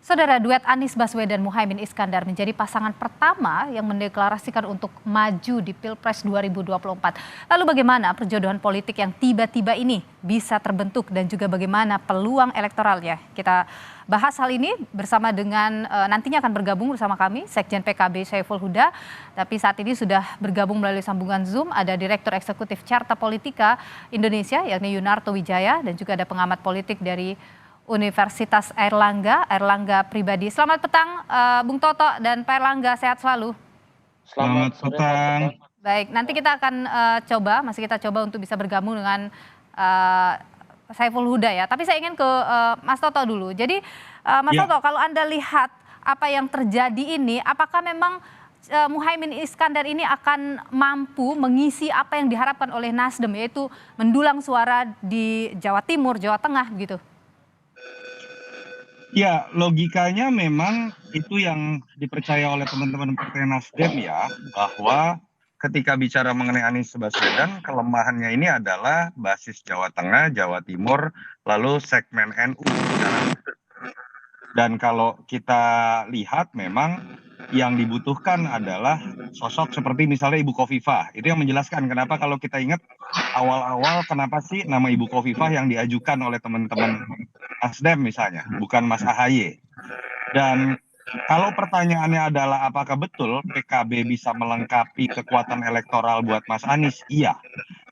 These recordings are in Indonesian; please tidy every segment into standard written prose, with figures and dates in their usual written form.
Saudara, duet Anies Baswedan Muhaimin Iskandar menjadi pasangan pertama yang mendeklarasikan untuk maju di Pilpres 2024. Lalu bagaimana perjodohan politik yang tiba-tiba ini bisa terbentuk dan juga bagaimana peluang elektoralnya? Kita bahas hal ini bersama dengan nantinya akan bergabung bersama kami Sekjen PKB Syaiful Huda. Tapi saat ini sudah bergabung melalui sambungan Zoom ada Direktur Eksekutif Carta Politika Indonesia yakni Yunarto Wijaya dan juga ada pengamat politik dari Universitas Airlangga Pribadi. Selamat petang Bung Toto dan Pak Airlangga, sehat selalu. Selamat petang. Baik, nanti kita akan masih kita coba untuk bisa bergabung dengan Syaiful Huda ya. Tapi saya ingin ke Mas Toto dulu. Jadi Mas Toto, kalau Anda lihat apa yang terjadi ini, apakah memang Muhaimin Iskandar ini akan mampu mengisi apa yang diharapkan oleh Nasdem, yaitu mendulang suara di Jawa Timur, Jawa Tengah gitu? Ya, logikanya memang itu yang dipercaya oleh teman-teman Partai Nasdem ya, bahwa ketika bicara mengenai Anies Baswedan, kelemahannya ini adalah basis Jawa Tengah, Jawa Timur, lalu segmen NU. Dan kalau kita lihat memang yang dibutuhkan adalah sosok seperti misalnya Ibu Khofifah. Itu yang menjelaskan kenapa kalau kita ingat awal-awal kenapa sih nama Ibu Khofifah yang diajukan oleh teman-teman Nasdem misalnya, bukan Mas AHY. Dan kalau pertanyaannya adalah apakah betul PKB bisa melengkapi kekuatan elektoral buat Mas Anies? Iya.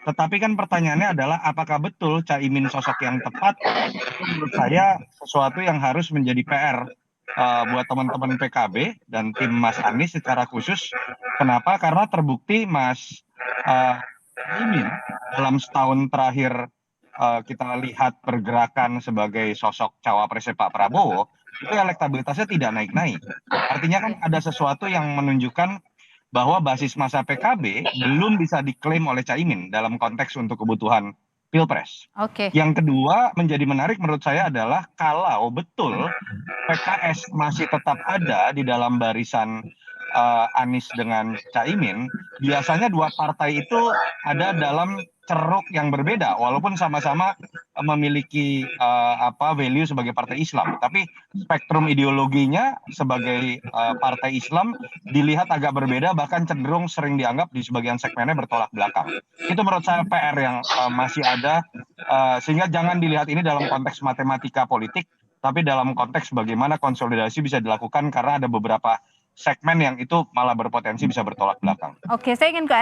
Tetapi kan pertanyaannya adalah apakah betul Caimin sosok yang tepat? Itu menurut saya sesuatu yang harus menjadi PR buat teman-teman PKB dan tim Mas Anies secara khusus. Kenapa? Karena terbukti Mas Caimin dalam setahun terakhir kita lihat pergerakan sebagai sosok cawapresnya Pak Prabowo, itu elektabilitasnya tidak naik-naik. Artinya kan ada sesuatu yang menunjukkan bahwa basis masa PKB belum bisa diklaim oleh Caimin dalam konteks untuk kebutuhan Pilpres. Yang kedua menjadi menarik menurut saya adalah kalau betul PKS masih tetap ada di dalam barisan Anies dengan Caimin, biasanya dua partai itu ada dalam ceruk yang berbeda walaupun sama-sama memiliki value sebagai partai Islam, tapi spektrum ideologinya sebagai partai Islam dilihat agak berbeda, bahkan cenderung sering dianggap di sebagian segmennya bertolak belakang. Itu menurut saya PR yang masih ada, sehingga jangan dilihat ini dalam konteks matematika politik, tapi dalam konteks bagaimana konsolidasi bisa dilakukan karena ada beberapa segmen yang itu malah berpotensi bisa bertolak belakang. Oke, saya ingin ke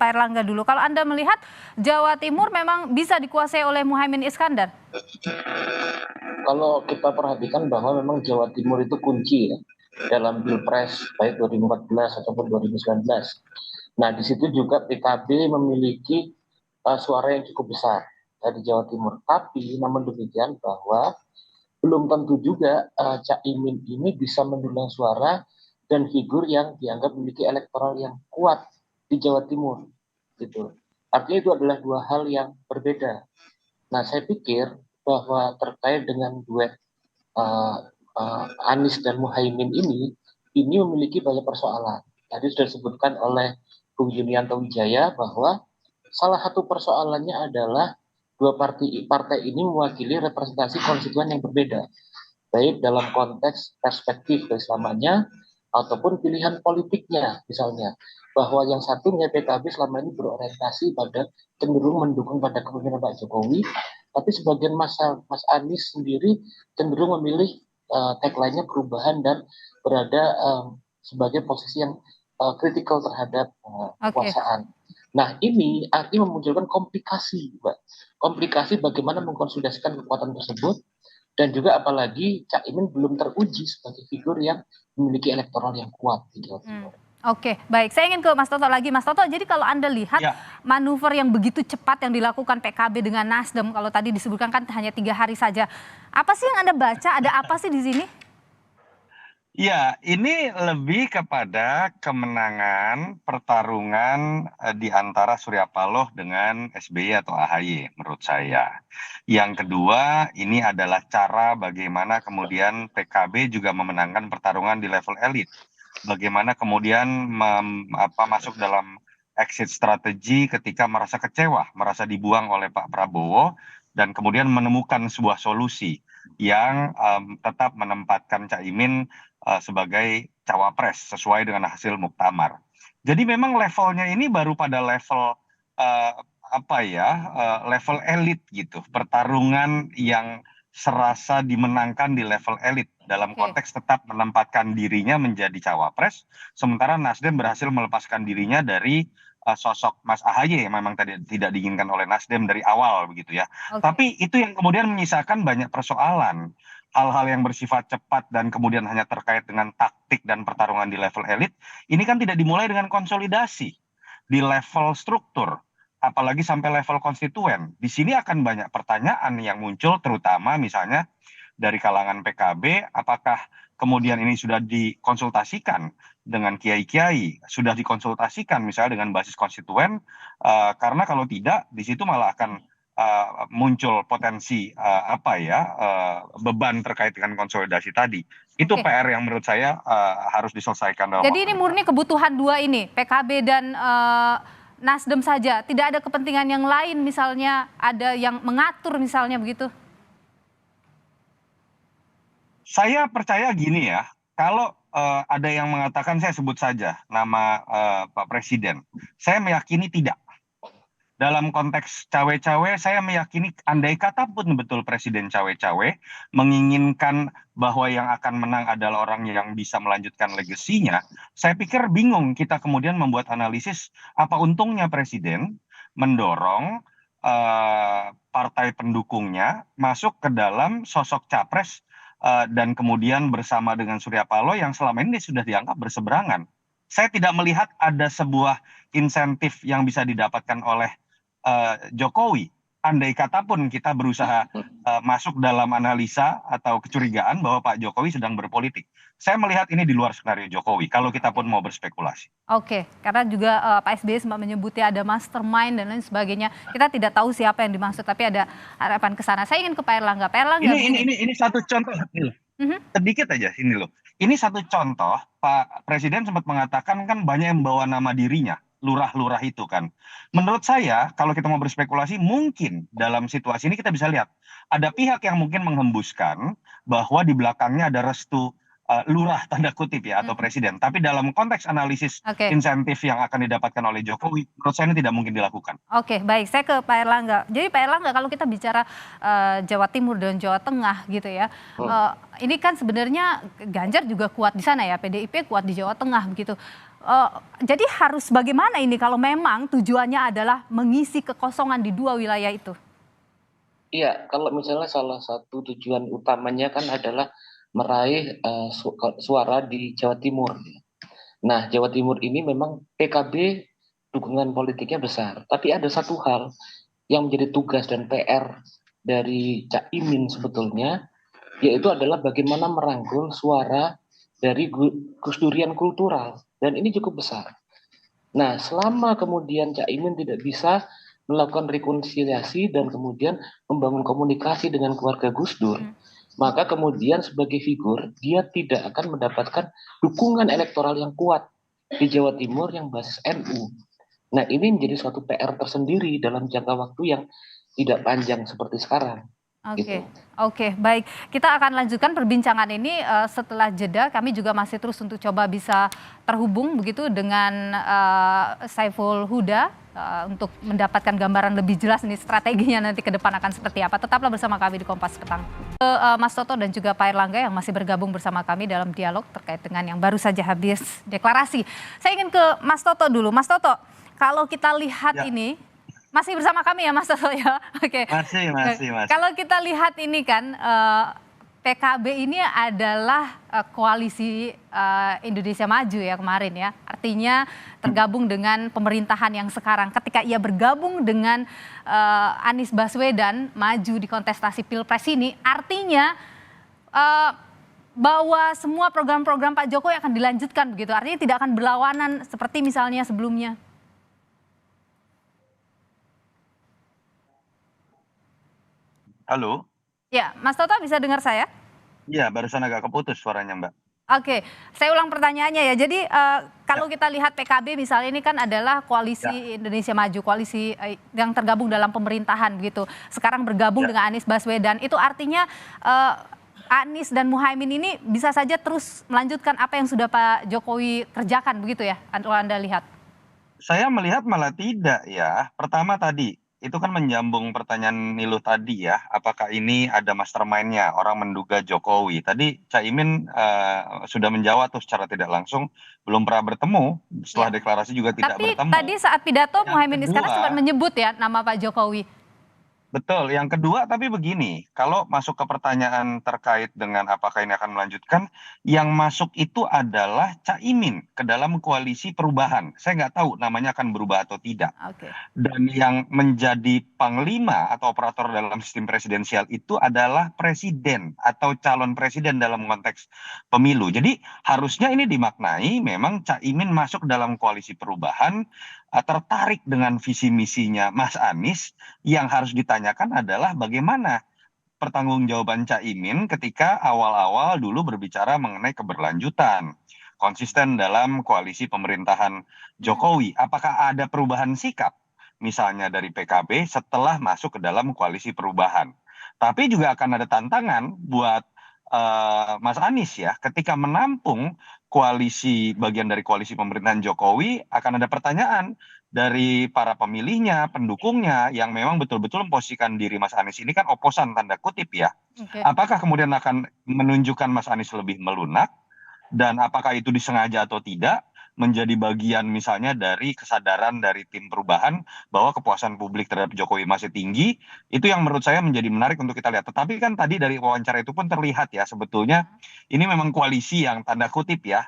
Pak Airlangga dulu. Kalau Anda melihat Jawa Timur memang bisa dikuasai oleh Muhaimin Iskandar? Kalau kita perhatikan bahwa memang Jawa Timur itu kunci ya dalam Pilpres baik 2014 ataupun 2019. Nah, di situ juga PKB memiliki suara yang cukup besar dari Jawa Timur. Tapi namun demikian bahwa belum tentu juga Caimin ini bisa mendulang suara dan figur yang dianggap memiliki elektoral yang kuat di Jawa Timur, gitu. Artinya itu adalah dua hal yang berbeda. Nah, saya pikir bahwa terkait dengan duet Anies dan Muhaimin ini memiliki banyak persoalan. Tadi sudah disebutkan oleh Bung Yunianto Wijaya bahwa salah satu persoalannya adalah dua partai ini mewakili representasi konstituen yang berbeda, baik dalam konteks perspektif keislamannya ataupun pilihan politiknya, misalnya bahwa yang satunya PKB selama ini berorientasi pada cenderung mendukung pada kepemimpinan Pak Jokowi, tapi sebagian Mas Anies sendiri cenderung memilih tagline-nya perubahan dan berada sebagai posisi yang kritikal terhadap kekuasaan. Nah, ini artinya memunculkan komplikasi, Mbak. Komplikasi bagaimana mengkonsolidasikan kekuatan tersebut, dan juga apalagi Caimin belum teruji sebagai figur yang memiliki elektoral yang kuat di Jawa Timur. Oke, baik. Saya ingin ke Mas Toto lagi. Mas Toto, jadi kalau Anda lihat manuver yang begitu cepat yang dilakukan PKB dengan Nasdem, kalau tadi disebutkan kan hanya 3 hari saja. Apa sih yang Anda baca? Ada apa sih di sini? Ya, ini lebih kepada kemenangan pertarungan di antara Surya Paloh dengan SBY atau AHY menurut saya. Yang kedua, ini adalah cara bagaimana kemudian PKB juga memenangkan pertarungan di level elit. Bagaimana kemudian masuk dalam exit strategi ketika merasa kecewa, merasa dibuang oleh Pak Prabowo, dan kemudian menemukan sebuah solusi. yang tetap menempatkan Caimin sebagai cawapres sesuai dengan hasil muktamar. Jadi memang levelnya ini baru pada level eh, level elit gitu, pertarungan yang serasa dimenangkan di level elit dalam Oke. konteks tetap menempatkan dirinya menjadi cawapres, sementara Nasdem berhasil melepaskan dirinya dari sosok Mas AHY yang memang tadi tidak diinginkan oleh Nasdem dari awal begitu ya. Oke. Tapi itu yang kemudian menyisakan banyak persoalan. Hal-hal yang bersifat cepat dan kemudian hanya terkait dengan taktik dan pertarungan di level elit, ini kan tidak dimulai dengan konsolidasi di level struktur, apalagi sampai level konstituen. Di sini akan banyak pertanyaan yang muncul, terutama misalnya dari kalangan PKB, apakah kemudian ini sudah dikonsultasikan dengan kiai-kiai, sudah dikonsultasikan misalnya dengan basis konstituen, karena kalau tidak, di situ malah akan muncul potensi beban terkait dengan konsolidasi tadi. Itu Oke. PR yang menurut saya harus diselesaikan dalam Jadi waktu ini dekat. murni kebutuhan dua ini, PKB dan Nasdem saja. Tidak ada kepentingan yang lain, misalnya ada yang mengatur misalnya begitu. Saya percaya gini ya, kalau ada yang mengatakan, saya sebut saja nama Pak Presiden, saya meyakini tidak. Dalam konteks cawe-cawe, saya meyakini andai kata pun betul Presiden cawe-cawe menginginkan bahwa yang akan menang adalah orang yang bisa melanjutkan legasinya, saya pikir bingung kita kemudian membuat analisis apa untungnya Presiden mendorong partai pendukungnya masuk ke dalam sosok capres dan kemudian bersama dengan Surya Paloh yang selama ini sudah dianggap berseberangan. Saya tidak melihat ada sebuah insentif yang bisa didapatkan oleh Jokowi. Andai kata pun kita berusaha masuk dalam analisa atau kecurigaan bahwa Pak Jokowi sedang berpolitik. Saya melihat ini di luar skenario Jokowi, kalau kita pun mau berspekulasi. Oke, karena juga Pak SBY sempat menyebutnya ada mastermind dan lain sebagainya. Kita tidak tahu siapa yang dimaksud, tapi ada harapan ke sana. Saya ingin ke Pak Erlangga. Pak Erlangga begini. Ini satu contoh, nih loh. Mhm. Sedikit aja ini loh. Ini satu contoh, Pak Presiden sempat mengatakan kan banyak yang bawa nama dirinya, lurah-lurah itu kan. Menurut saya, kalau kita mau berspekulasi, mungkin dalam situasi ini kita bisa lihat, ada pihak yang mungkin menghembuskan bahwa di belakangnya ada restu lurah tanda kutip ya atau Mhm. presiden. Tapi dalam konteks analisis Oke. insentif yang akan didapatkan oleh Jokowi, menurut saya ini tidak mungkin dilakukan. Oke, baik. Saya ke Pak Erlangga. Jadi Pak Erlangga, kalau kita bicara Jawa Timur dan Jawa Tengah gitu ya, ini kan sebenarnya Ganjar juga kuat di sana ya, PDIP kuat di Jawa Tengah begitu. Jadi harus bagaimana ini kalau memang tujuannya adalah mengisi kekosongan di dua wilayah itu? Iya, kalau misalnya salah satu tujuan utamanya kan adalah meraih suara di Jawa Timur. Nah, Jawa Timur ini memang PKB dukungan politiknya besar, tapi ada satu hal yang menjadi tugas dan PR dari Cak Imin sebetulnya, yaitu adalah bagaimana merangkul suara dari Gus Durian kultural, dan ini cukup besar. Nah, selama kemudian Cak Imin tidak bisa melakukan rekonsiliasi dan kemudian membangun komunikasi dengan keluarga Gus Dur, maka kemudian sebagai figur dia tidak akan mendapatkan dukungan elektoral yang kuat di Jawa Timur yang basis NU. Nah, ini menjadi suatu PR tersendiri dalam jangka waktu yang tidak panjang seperti sekarang. Oke, Gitu. oke, baik. Kita akan lanjutkan perbincangan ini setelah jeda. Kami juga masih terus untuk coba bisa terhubung begitu dengan Saiful Huda untuk mendapatkan gambaran lebih jelas ini strateginya nanti ke depan akan seperti apa. Tetaplah bersama kami di Kompas Petang. Mas Toto dan juga Pak Erlangga yang masih bergabung bersama kami dalam dialog terkait dengan yang baru saja habis deklarasi. Saya ingin ke Mas Toto dulu. Mas Toto, kalau kita lihat Ya. ini masih bersama kami ya Mas Toto ya. Oke. Masih. Kalau kita lihat ini kan PKB ini adalah koalisi Indonesia Maju ya kemarin ya. Artinya tergabung dengan pemerintahan yang sekarang. Ketika ia bergabung dengan Anies Baswedan maju di kontestasi Pilpres ini, artinya bahwa semua program-program Pak Jokowi akan dilanjutkan begitu. Artinya tidak akan berlawanan seperti misalnya sebelumnya. Halo? Ya, Mas Toto bisa dengar saya? Iya, barusan agak keputus suaranya, Mbak. Oke, saya ulang pertanyaannya ya. Jadi kalau Ya, kita lihat PKB misalnya ini kan adalah koalisi ya, Indonesia Maju, koalisi yang tergabung dalam pemerintahan begitu. Sekarang bergabung ya. dengan Anies Baswedan. Itu artinya eh, Anies dan Muhaimin ini bisa saja terus melanjutkan apa yang sudah Pak Jokowi kerjakan begitu ya, kalau Anda lihat. Saya melihat malah tidak ya. Pertama tadi, itu kan menyambung pertanyaan Niluh tadi ya, apakah ini ada mastermind-nya, orang menduga Jokowi. Tadi Caimin sudah menjawab tuh secara tidak langsung, belum pernah bertemu, Ya. setelah deklarasi juga tidak Tapi bertemu. tadi saat pidato Yang Muhaimin Iskandar sempat kedua, menyebut ya nama Pak Jokowi. betul. Yang kedua, tapi begini, kalau masuk ke pertanyaan terkait dengan apakah ini akan melanjutkan, yang masuk itu adalah Caimin ke dalam koalisi perubahan. Saya nggak tahu namanya akan berubah atau tidak. Oke. Dan yang menjadi panglima atau operator dalam sistem presidensial itu adalah presiden atau calon presiden dalam konteks pemilu. Jadi harusnya ini dimaknai memang Caimin masuk dalam koalisi perubahan, tertarik dengan visi misinya Mas Anies. Yang harus ditanyakan adalah bagaimana pertanggungjawaban Caimin ketika awal-awal dulu berbicara mengenai keberlanjutan, konsisten dalam koalisi pemerintahan Jokowi. Apakah ada perubahan sikap, misalnya dari PKB setelah masuk ke dalam koalisi perubahan? Tapi juga akan ada tantangan buat Mas Anies ya, ketika menampung koalisi bagian dari koalisi pemerintahan Jokowi, akan ada pertanyaan dari para pemilihnya, pendukungnya yang memang betul-betul memposisikan diri Mas Anies ini kan oposan tanda kutip ya. Oke. Apakah kemudian akan menunjukkan Mas Anies lebih melunak dan apakah itu disengaja atau tidak menjadi bagian misalnya dari kesadaran dari tim perubahan bahwa kepuasan publik terhadap Jokowi masih tinggi, itu yang menurut saya menjadi menarik untuk kita lihat. Tetapi kan tadi dari wawancara itu pun terlihat ya sebetulnya ini memang koalisi yang tanda kutip ya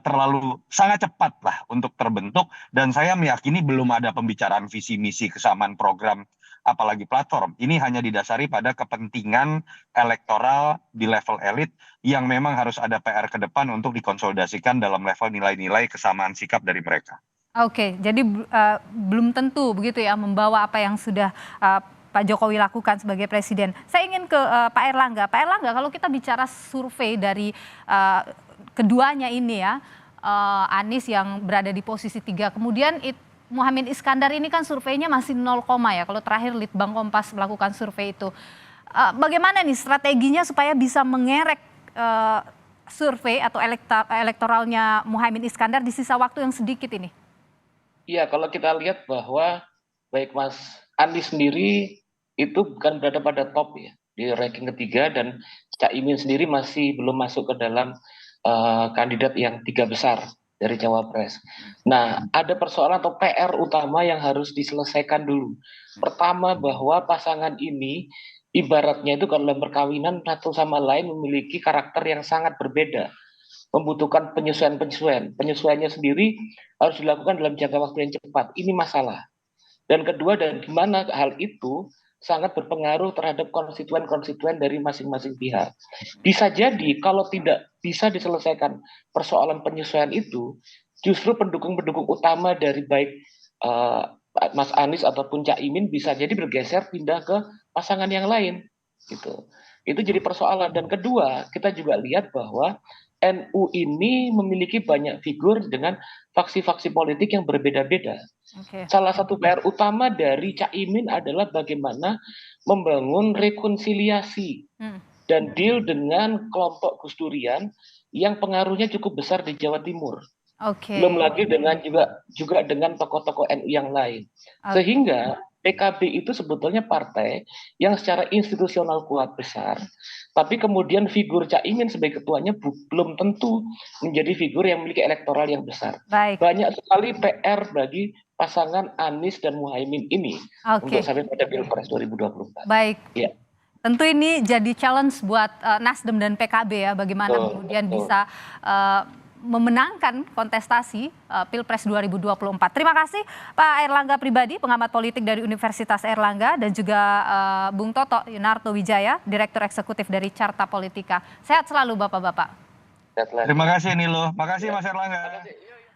terlalu sangat cepat lah untuk terbentuk dan saya meyakini belum ada pembicaraan visi misi kesamaan program apalagi platform. Ini hanya didasari pada kepentingan elektoral di level elit yang memang harus ada PR ke depan untuk dikonsolidasikan dalam level nilai-nilai kesamaan sikap dari mereka. Oke, jadi belum tentu begitu ya membawa apa yang sudah Pak Jokowi lakukan sebagai presiden. Saya ingin ke Pak Erlangga. Pak Erlangga, kalau kita bicara survei dari keduanya ini ya, Anies yang berada di posisi 3, kemudian Muhaimin Iskandar ini kan surveinya masih 0, ya. Kalau terakhir Litbang Kompas melakukan survei itu. Bagaimana nih strateginya supaya bisa mengerek survei atau elektoralnya Muhaimin Iskandar di sisa waktu yang sedikit ini? Iya, kalau kita lihat bahwa baik Mas Anies sendiri itu bukan berada pada top ya di ranking ketiga dan Caimin sendiri masih belum masuk ke dalam kandidat yang 3 besar dari Cawapres. Nah, ada persoalan atau PR utama yang harus diselesaikan dulu. Pertama bahwa pasangan ini ibaratnya itu kalau dalam perkawinan satu sama lain memiliki karakter yang sangat berbeda, membutuhkan penyesuaian-penyesuaian. Penyesuaiannya sendiri harus dilakukan dalam jangka waktu yang cepat. Ini masalah. Dan kedua, dan gimana hal itu sangat berpengaruh terhadap konstituen-konstituen dari masing-masing pihak. Bisa jadi kalau tidak bisa diselesaikan persoalan penyesuaian itu, justru pendukung-pendukung utama dari baik Mas Anies ataupun Cak Imin bisa jadi bergeser pindah ke pasangan yang lain. Gitu. Itu jadi persoalan. Dan kedua, kita juga lihat bahwa NU ini memiliki banyak figur dengan faksi-faksi politik yang berbeda-beda. Oke. Salah satu PR utama dari Cak Imin adalah bagaimana membangun rekonsiliasi dan deal dengan kelompok Gus Durian yang pengaruhnya cukup besar di Jawa Timur. Oke. Belum lagi dengan juga dengan tokoh-tokoh NU yang lain. Oke. Sehingga PKB itu sebetulnya partai yang secara institusional kuat besar, tapi kemudian figur Cak Imin sebagai ketuanya belum tentu menjadi figur yang memiliki elektoral yang besar. Baik. Banyak sekali PR bagi pasangan Anies dan Muhaimin ini untuk sampai pada Pilpres 2024. Baik. Ya. Tentu ini jadi challenge buat Nasdem dan PKB ya, bagaimana kemudian bisa memenangkan kontestasi Pilpres 2024. Terima kasih Pak Erlangga Pribadi, pengamat politik dari Universitas Erlangga, dan juga Bung Toto Yunarto Wijaya, Direktur Eksekutif dari Carta Politika. Sehat selalu Bapak-Bapak. Terima kasih Nilo, makasih Mas Erlangga.